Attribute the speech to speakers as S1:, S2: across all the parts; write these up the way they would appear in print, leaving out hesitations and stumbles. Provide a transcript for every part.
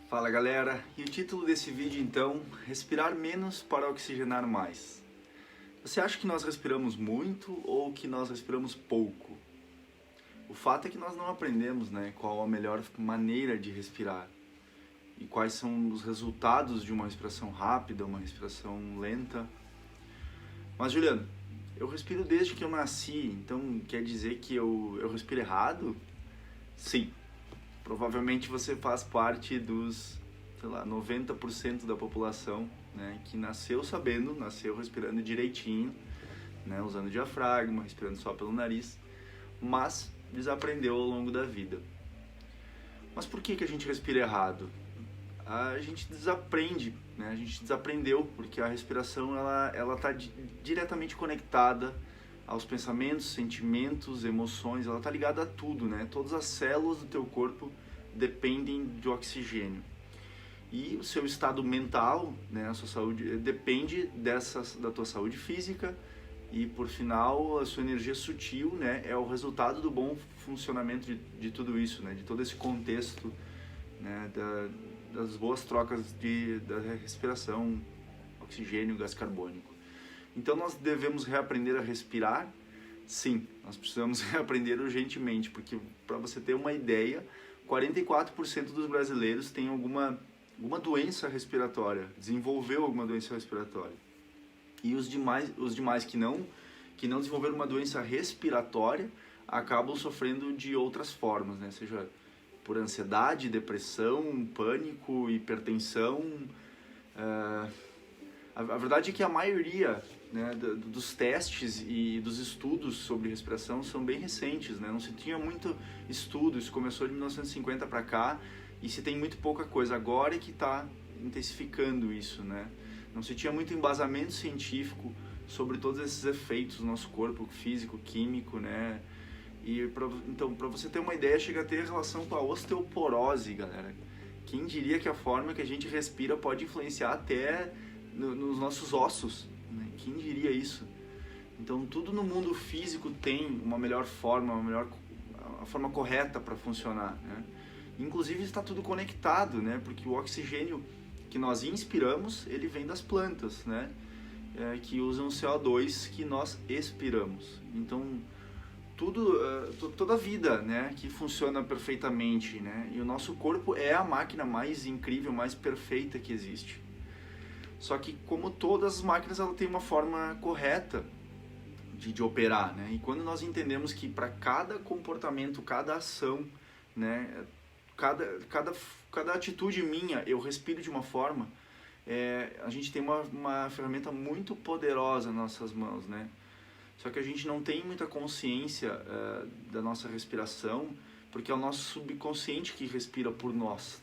S1: Fala galera, e o título desse vídeo então, respirar menos para oxigenar mais. Você acha que nós respiramos muito ou que nós respiramos pouco? O fato é que nós não aprendemos, qual a melhor maneira de respirar e quais são os resultados de uma respiração rápida, uma respiração lenta. Mas Juliano, eu respiro desde que eu nasci, então quer dizer que eu respiro errado? Sim. Provavelmente você faz parte dos, 90% da população, que nasceu respirando direitinho, usando diafragma, respirando só pelo nariz, mas desaprendeu ao longo da vida. Mas por que a gente respira errado? A gente desaprende, a gente desaprendeu porque a respiração ela está diretamente conectada aos pensamentos, sentimentos, emoções, ela está ligada a tudo, Todas as células do teu corpo dependem de oxigênio. E o seu estado mental, a sua saúde, depende da tua saúde física e, por final, a sua energia sutil, é o resultado do bom funcionamento de tudo isso, de todo esse contexto, das boas trocas da respiração, oxigênio, gás carbônico. Então nós devemos reaprender a respirar? Sim, nós precisamos reaprender urgentemente, porque para você ter uma ideia, 44% dos brasileiros têm alguma doença respiratória, desenvolveu alguma doença respiratória. E os demais que não desenvolveram uma doença respiratória acabam sofrendo de outras formas, seja por ansiedade, depressão, pânico, hipertensão. A verdade é que a maioria dos testes e dos estudos sobre respiração são bem recentes, não se tinha muito estudo, isso começou de 1950 para cá e se tem muito pouca coisa, agora é que está intensificando isso, não se tinha muito embasamento científico sobre todos esses efeitos no nosso corpo, físico, químico, e então, para você ter uma ideia, chega a ter relação com a osteoporose, galera. Quem diria que a forma que a gente respira pode influenciar até nos nossos ossos, Quem diria isso? Então tudo no mundo físico tem uma melhor forma, a forma correta para funcionar, Inclusive está tudo conectado, Porque o oxigênio que nós inspiramos, ele vem das plantas, Que usam o CO2 que nós expiramos. Então toda a vida, que funciona perfeitamente, E o nosso corpo é a máquina mais incrível, mais perfeita que existe. Só que, como todas as máquinas, ela tem uma forma correta de operar, E quando nós entendemos que para cada comportamento, cada ação, cada atitude minha, eu respiro de uma forma, a gente tem uma ferramenta muito poderosa nas nossas mãos, Só que a gente não tem muita consciência da nossa respiração, porque é o nosso subconsciente que respira por nós,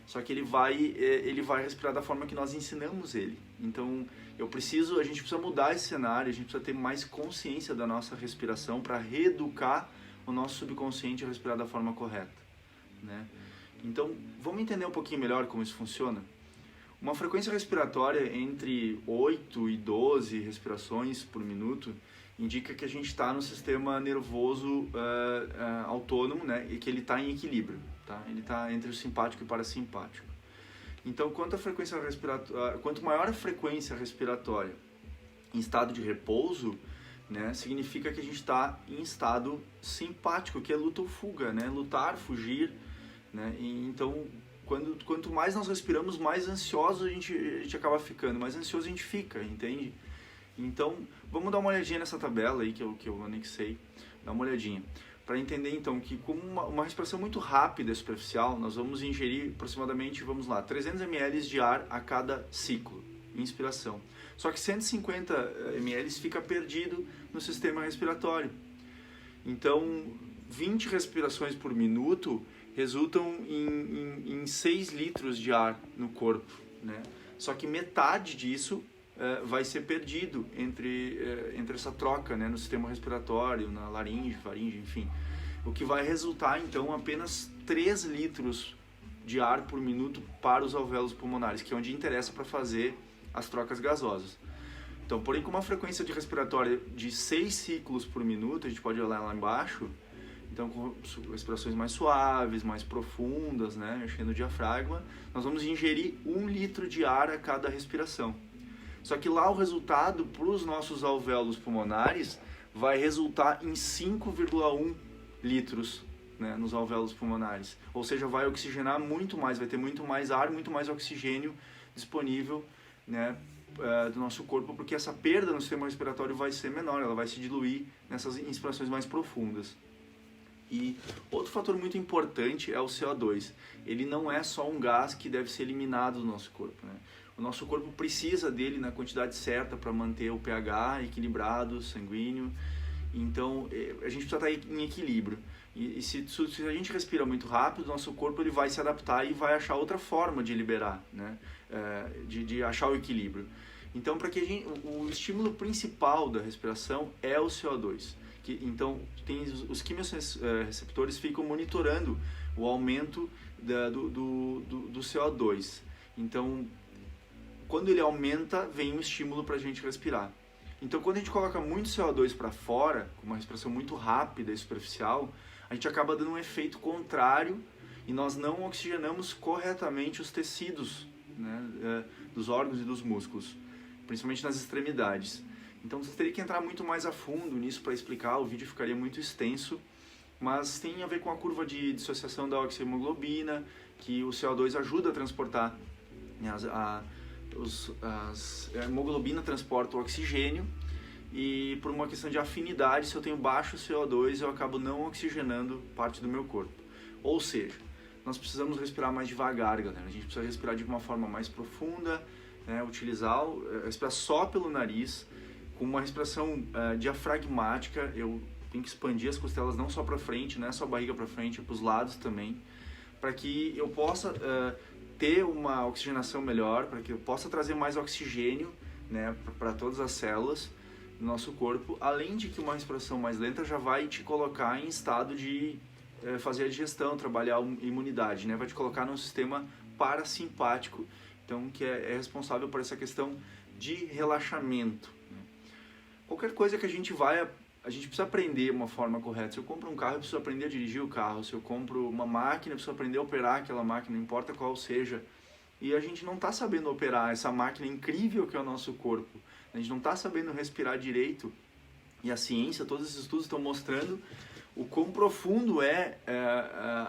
S1: Só que ele vai respirar da forma que nós ensinamos ele. Então, a gente precisa mudar esse cenário, a gente precisa ter mais consciência da nossa respiração para reeducar o nosso subconsciente a respirar da forma correta, Então, vamos entender um pouquinho melhor como isso funciona? Uma frequência respiratória entre 8 e 12 respirações por minuto indica que a gente está no sistema nervoso autônomo, e que ele está em equilíbrio. Ele está entre o simpático e o parasimpático. Então, quanto maior a frequência respiratória em estado de repouso, significa que a gente está em estado simpático, que é luta ou fuga, lutar, fugir, E então, quanto mais nós respiramos, mais ansioso a gente acaba ficando, mais ansioso a gente fica, entende? Então, vamos dar uma olhadinha nessa tabela aí que eu anexei, dá uma olhadinha. Para entender então que com uma respiração muito rápida e superficial, nós vamos ingerir aproximadamente, 300 ml de ar a cada ciclo, inspiração. Só que 150 ml fica perdido no sistema respiratório. Então, 20 respirações por minuto resultam em 6 litros de ar no corpo, Só que metade disso vai ser perdido entre essa troca, no sistema respiratório, na laringe, faringe, enfim. O que vai resultar, então, apenas 3 litros de ar por minuto para os alvéolos pulmonares, que é onde interessa para fazer as trocas gasosas. Então, porém, com uma frequência de respiratória de 6 ciclos por minuto, a gente pode olhar lá embaixo, Então, com respirações mais suaves, mais profundas, né, mexendo o diafragma, nós vamos ingerir 1 litro de ar a cada respiração. Só que lá o resultado para os nossos alvéolos pulmonares vai resultar em 5,1 litros, né, nos alvéolos pulmonares. Ou seja, vai oxigenar muito mais, vai ter muito mais ar, muito mais oxigênio disponível, né, do nosso corpo, porque essa perda no sistema respiratório vai ser menor, ela vai se diluir nessas inspirações mais profundas. E outro fator muito importante é o CO2. Ele não é só um gás que deve ser eliminado do nosso corpo, né? O nosso corpo precisa dele na quantidade certa para manter o pH equilibrado, sanguíneo. Então, a gente precisa estar em equilíbrio. E se a gente respira muito rápido, o nosso corpo ele vai se adaptar e vai achar outra forma de liberar, né? De achar o equilíbrio. Então, o estímulo principal da respiração é o CO2. Então, os quimiorreceptores ficam monitorando o aumento do CO2. Então, quando ele aumenta, vem um estímulo para a gente respirar. Então, quando a gente coloca muito CO2 para fora, com uma respiração muito rápida e superficial, a gente acaba dando um efeito contrário e nós não oxigenamos corretamente os tecidos, né, dos órgãos e dos músculos, principalmente nas extremidades. Então você teria que entrar muito mais a fundo nisso para explicar, o vídeo ficaria muito extenso, mas tem a ver com a curva de dissociação da oxihemoglobina, que o CO2 ajuda a transportar, né, a hemoglobina transporta o oxigênio, e por uma questão de afinidade, se eu tenho baixo CO2, eu acabo não oxigenando parte do meu corpo. Ou seja, nós precisamos respirar mais devagar, galera. A gente precisa respirar de uma forma mais profunda, né, respirar só pelo nariz, com uma respiração diafragmática. Eu tenho que expandir as costelas não só para frente, não é só a barriga para frente, é para os lados também, para que eu possa ter uma oxigenação melhor, para que eu possa trazer mais oxigênio, né, para todas as células do nosso corpo, além de que uma respiração mais lenta já vai te colocar em estado de fazer a digestão, trabalhar a imunidade, né, vai te colocar num sistema parasimpático, então que é responsável por essa questão de relaxamento. Qualquer coisa que a gente precisa aprender uma forma correta. Se eu compro um carro, eu preciso aprender a dirigir o carro. Se eu compro uma máquina, eu preciso aprender a operar aquela máquina, não importa qual seja. E a gente não está sabendo operar essa máquina incrível que é o nosso corpo. A gente não está sabendo respirar direito. E a ciência, todos esses estudos estão mostrando o quão profundo é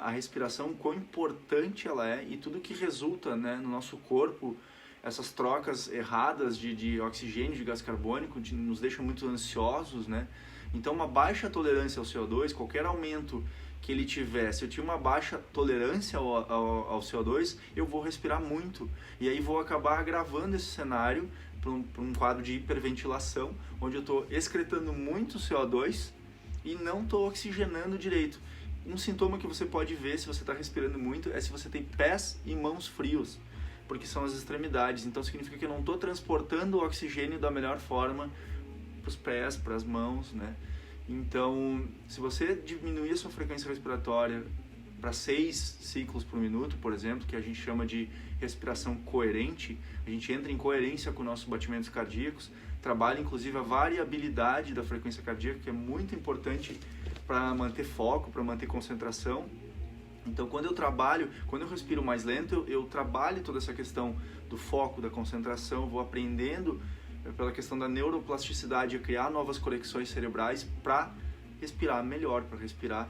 S1: a respiração, o quão importante ela é e tudo que resulta, né, no nosso corpo. Essas trocas erradas de oxigênio, de gás carbônico, nos deixam muito ansiosos, né? Então, uma baixa tolerância ao CO2, qualquer aumento que ele tiver, se eu tiver uma baixa tolerância ao CO2, eu vou respirar muito. E aí vou acabar agravando esse cenário para um quadro de hiperventilação, onde eu estou excretando muito CO2 e não estou oxigenando direito. Um sintoma que você pode ver se você está respirando muito é se você tem pés e mãos frios, porque são as extremidades. Então significa que eu não estou transportando o oxigênio da melhor forma para os pés, para as mãos, né? Então, se você diminuir a sua frequência respiratória para 6 ciclos por minuto, por exemplo, que a gente chama de respiração coerente, a gente entra em coerência com nossos batimentos cardíacos, trabalha inclusive a variabilidade da frequência cardíaca, que é muito importante para manter foco, para manter concentração. Então, quando eu respiro mais lento, eu trabalho toda essa questão do foco, da concentração, vou aprendendo pela questão da neuroplasticidade a criar novas conexões cerebrais para respirar melhor, para respirar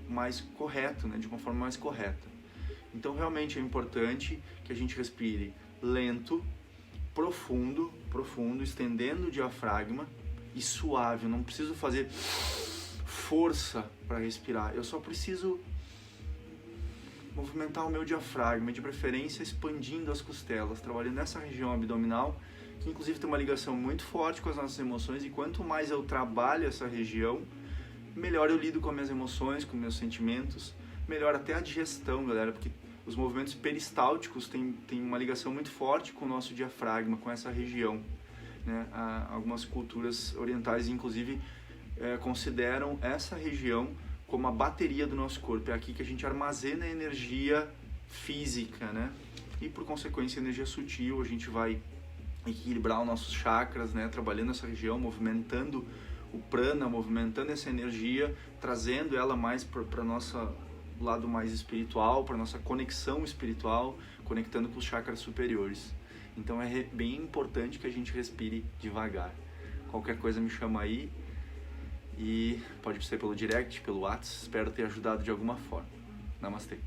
S1: mais correto, né, de uma forma mais correta. Então, realmente é importante que a gente respire lento, profundo, estendendo o diafragma e suave. Eu não preciso fazer força para respirar, eu só preciso movimentar o meu diafragma, de preferência expandindo as costelas, trabalhando nessa região abdominal, que inclusive tem uma ligação muito forte com as nossas emoções, e quanto mais eu trabalho essa região, melhor eu lido com as minhas emoções, com meus sentimentos, melhor até a digestão, galera, porque os movimentos peristálticos têm uma ligação muito forte com o nosso diafragma, com essa região, né? Algumas culturas orientais, inclusive, consideram essa região como a bateria do nosso corpo. É aqui que a gente armazena energia física, né? E por consequência energia sutil. A gente vai equilibrar os nossos chakras, né? Trabalhando essa região, movimentando o prana, movimentando essa energia, trazendo ela mais para nosso lado mais espiritual, para nossa conexão espiritual, conectando com os chakras superiores. Então é bem importante que a gente respire devagar. Qualquer coisa me chama aí, e pode ser pelo direct, pelo WhatsApp. Espero ter ajudado de alguma forma. Namastê.